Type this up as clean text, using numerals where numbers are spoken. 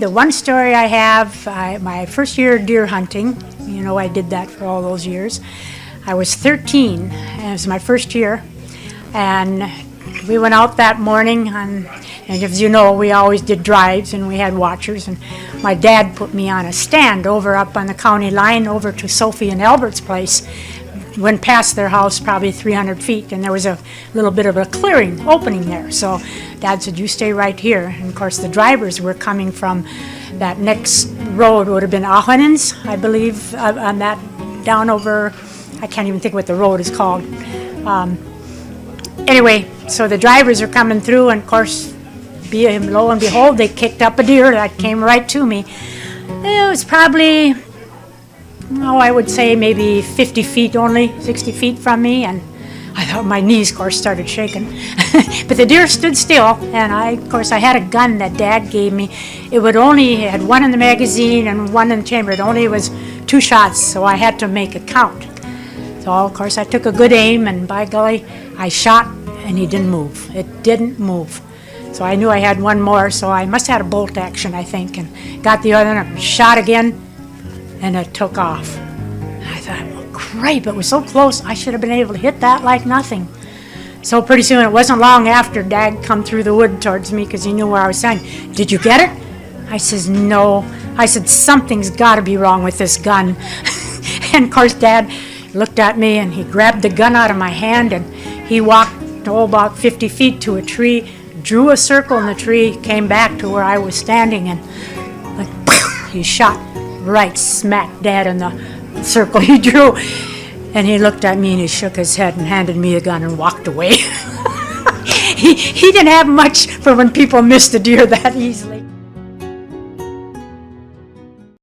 The one story I have, my first year deer hunting, you know, I did that for all those years. I was 13, and it was my first year, and we went out that morning, and as you know, we always did drives, and we had watchers, and my dad put me on a stand over up on the county line over to Sophie and Albert's place. Went past their house probably 300 feet, and there was a little bit of a clearing opening there. So Dad said, you stay right here. And of course the drivers were coming from that next road, would have been Ahonen's, I believe, on that down over, I can't even think what the road is called. Anyway, so the drivers are coming through, and of course, lo and behold, they kicked up a deer that came right to me. It was probably, I would say maybe 50 feet only, 60 feet from me, and I thought my knees, of course, started shaking. But the deer stood still, and of course, I had a gun that Dad gave me. It had one in the magazine and one in the chamber. It only was 2 shots, so I had to make it count. So, of course, I took a good aim, and by golly, I shot, and he didn't move. It didn't move. So I knew I had one more, so I must have had a bolt action, I think, and got the other one, and shot again, and it took off. I thought, well, great, but it was so close, I should have been able to hit that like nothing. So pretty soon, it wasn't long after Dad come through the wood towards me, because he knew where I was standing. Did you get it? I says, no. I said, something's got to be wrong with this gun. And of course, Dad looked at me, and he grabbed the gun out of my hand, and he walked about 50 feet to a tree, drew a circle in the tree, came back to where I was standing, and he shot right smack Dad in the circle he drew. And he looked at me, and he shook his head and handed me the gun and walked away. He didn't have much for when people missed a deer that easily.